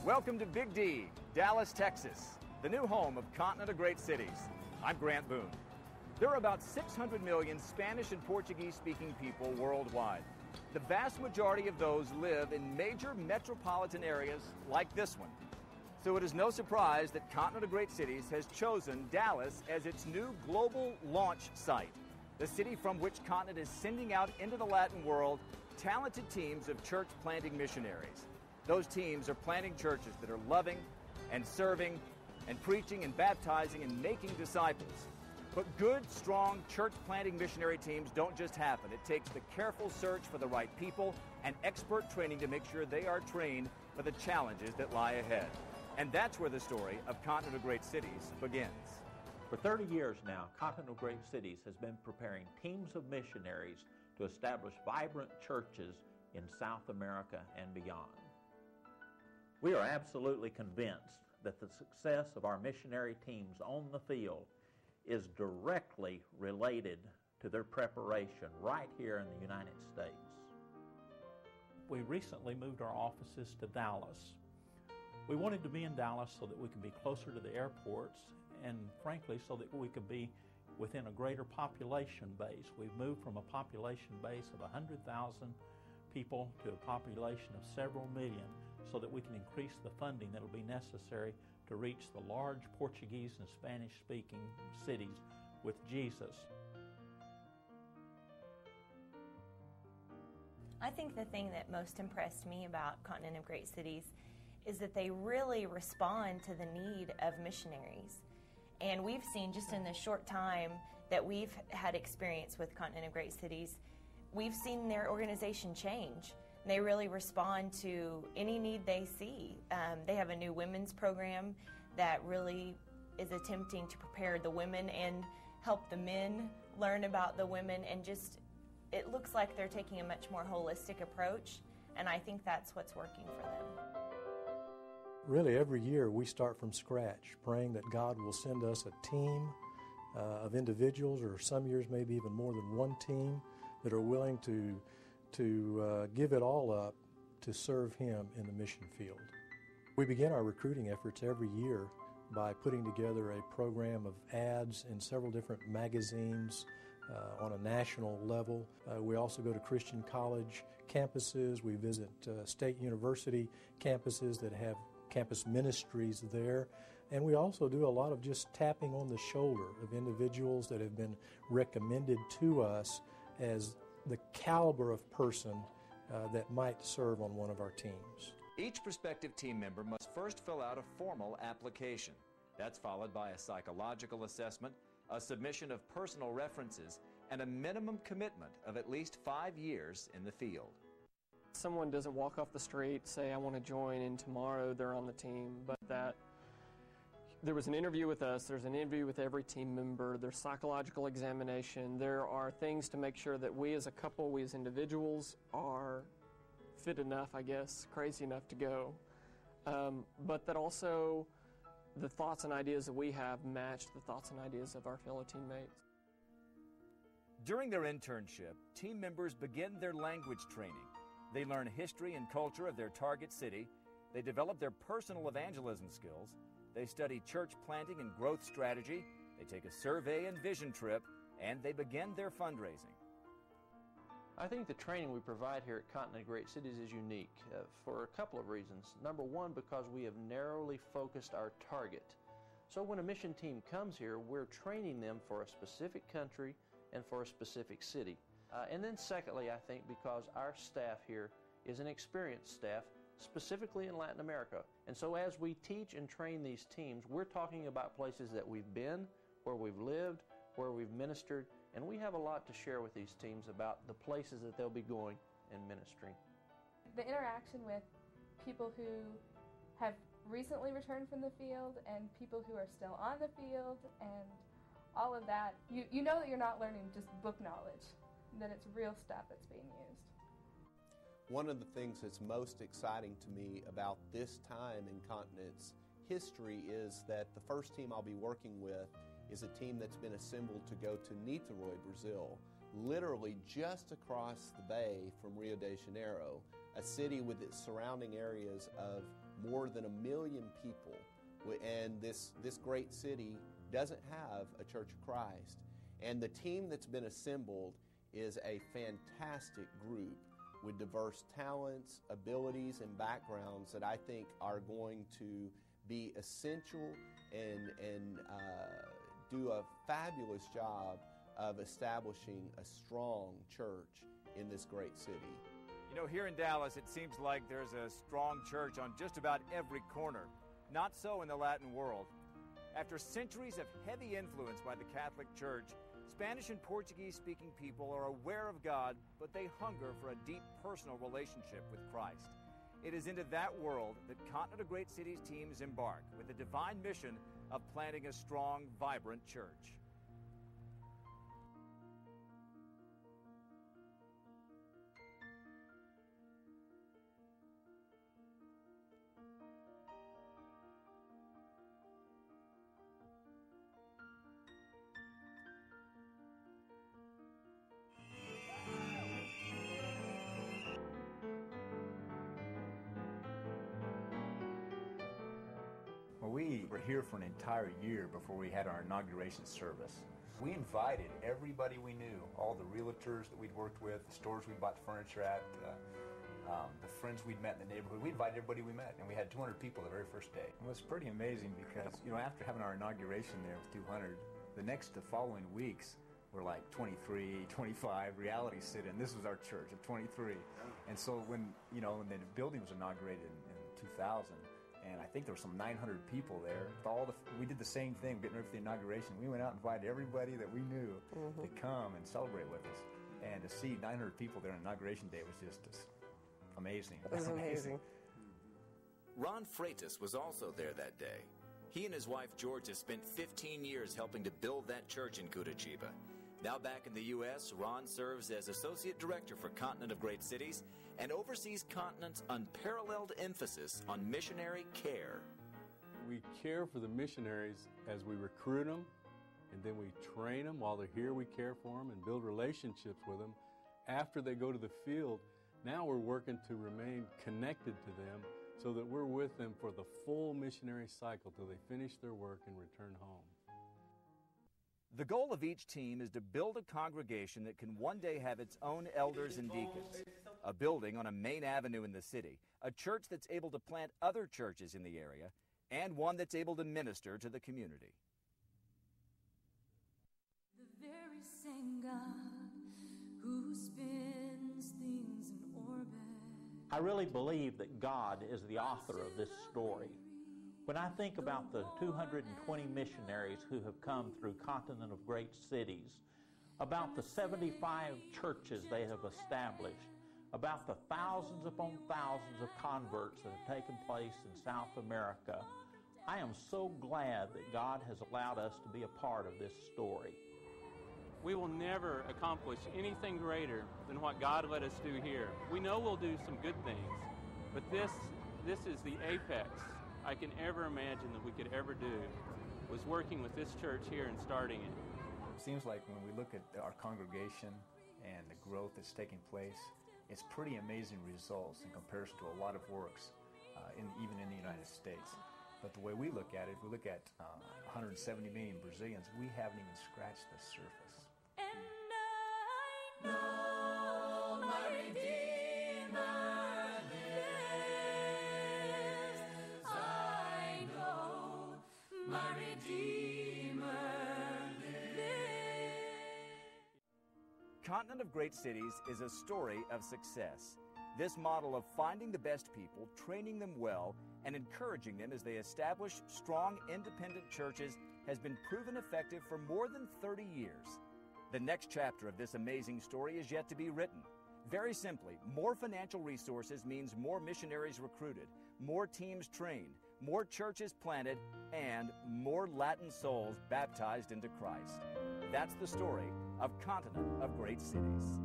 Welcome to Big D, Dallas, Texas, the new home of Continent of Great Cities. I'm Grant Boone. There are about 600 million Spanish and Portuguese-speaking people worldwide. The vast majority of those live in major metropolitan areas like this one. So it is no surprise that Continent of Great Cities has chosen Dallas as its new global launch site, the city from which Continent is sending out into the Latin world talented teams of church planting missionaries. Those teams are planting churches that are loving and serving and preaching and baptizing and making disciples. But good, strong church planting missionary teams don't just happen. It takes the careful search for the right people and expert training to make sure they are trained for the challenges that lie ahead. And that's where the story of Continent of Great Cities begins. For 30 years now, Continent of Great Cities has been preparing teams of missionaries to establish vibrant churches in South America and beyond. We are absolutely convinced that the success of our missionary teams on the field is directly related to their preparation right here in the United States. We recently moved our offices to Dallas. We wanted to be in Dallas so that we could be closer to the airports and frankly so that we could be within a greater population base. We've moved from a population base of 100,000 people to a population of several million so that we can increase the funding that will be necessary to reach the large Portuguese and Spanish-speaking cities with Jesus. I think the thing that most impressed me about Continent of Great Cities is that they really respond to the need of missionaries. And we've seen just in the short time that we've had experience with Continent of Great Cities, we've seen their organization change. They really respond to any need they see. They have a new women's program that really is attempting to prepare the women and help the men learn about the women, and just it looks like they're taking a much more holistic approach, and I think that's what's working for them. Really, every year we start from scratch, praying that God will send us a team of individuals, or some years maybe even more than one team, that are willing to give it all up to serve Him in the mission field. We begin our recruiting efforts every year by putting together a program of ads in several different magazines on a national level. We also go to Christian college campuses. We visit state university campuses that have campus ministries there. And we also do a lot of just tapping on the shoulder of individuals that have been recommended to us as the caliber of person that might serve on one of our teams. Each prospective team member must first fill out a formal application. That's followed by a psychological assessment, a submission of personal references, and a minimum commitment of at least 5 years in the field. Someone doesn't walk off the street, say, I want to join, and tomorrow they're on the team, but that there was an interview with us, there's an interview with every team member, there's psychological examination, there are things to make sure that we as a couple, we as individuals are fit enough, I guess, crazy enough to go, but that also the thoughts and ideas that we have match the thoughts and ideas of our fellow teammates. During their internship, team members begin their language training. They learn history and culture of their target city, they develop their personal evangelism skills, they study church planting and growth strategy, they take a survey and vision trip, and they begin their fundraising. I think the training we provide here at Continent of Great Cities is unique for a couple of reasons. Number one, because we have narrowly focused our target. So when a mission team comes here, we're training them for a specific country and for a specific city. And then secondly, I think because our staff here is an experienced staff, specifically in Latin America. And so as we teach and train these teams, we're talking about places that we've been, where we've lived, where we've ministered, and we have a lot to share with these teams about the places that they'll be going and ministering. The interaction with people who have recently returned from the field and people who are still on the field and all of that, you know that you're not learning just book knowledge, that it's real stuff that's being used. One of the things that's most exciting to me about this time in Continent's history is that the first team I'll be working with is a team that's been assembled to go to Niterói, Brazil, literally just across the bay from Rio de Janeiro, a city with its surrounding areas of more than 1 million people, and this great city doesn't have a Church of Christ. And the team that's been assembled is a fantastic group with diverse talents, abilities, and backgrounds that I think are going to be essential and do a fabulous job of establishing a strong church in this great city. You know, here in Dallas, it seems like there's a strong church on just about every corner. Not so in the Latin world. After centuries of heavy influence by the Catholic Church, Spanish and Portuguese-speaking people are aware of God, but they hunger for a deep personal relationship with Christ. It is into that world that Continent of Great Cities teams embark with the divine mission of planting a strong, vibrant church. We were here for an entire year before we had our inauguration service. We invited everybody we knew, all the realtors that we'd worked with, the stores we bought furniture at, the friends we'd met in the neighborhood. We invited everybody we met, and we had 200 people the very first day. It was pretty amazing because, you know, after having our inauguration there with 200, the following weeks were like 23, 25, reality sit in. This was our church of 23. And so when the building was inaugurated in 2000, and I think there were some 900 people there. We did the same thing, getting ready for the inauguration. We went out and invited everybody that we knew to come and celebrate with us. And to see 900 people there on Inauguration Day was just amazing. It was amazing. Ron Freitas was also there that day. He and his wife Georgia spent 15 years helping to build that church in Curitiba. Now back in the U.S., Ron serves as Associate Director for Continent of Great Cities and oversees Continent's unparalleled emphasis on missionary care. We care for the missionaries as we recruit them, and then we train them. While they're here, we care for them and build relationships with them. After they go to the field, now we're working to remain connected to them so that we're with them for the full missionary cycle till they finish their work and return home. The goal of each team is to build a congregation that can one day have its own elders and deacons, a building on a main avenue in the city, a church that's able to plant other churches in the area, and one that's able to minister to the community. The very same God who spins things in orbit. I really believe that God is the author of this story. When I think about the 220 missionaries who have come through Continent of Great Cities, about the 75 churches they have established, about the thousands upon thousands of converts that have taken place in South America, I am so glad that God has allowed us to be a part of this story. We will never accomplish anything greater than what God let us do here. We know we'll do some good things, but this is the apex I can ever imagine that we could ever do, was working with this church here and starting it. It seems like when we look at our congregation and the growth that's taking place, it's pretty amazing results in comparison to a lot of works, even in the United States. But the way we look at it, if we look at 170 million Brazilians, we haven't even scratched the surface. And I know my Redeemer lives. I know my Redeemer lives. Continent of Great Cities is a story of success. This model of finding the best people, training them well, and encouraging them as they establish strong, independent churches has been proven effective for more than 30 years. The next chapter of this amazing story is yet to be written. Very simply, more financial resources means more missionaries recruited, more teams trained, more churches planted, and more Latin souls baptized into Christ. That's the story of Continent of Great Cities.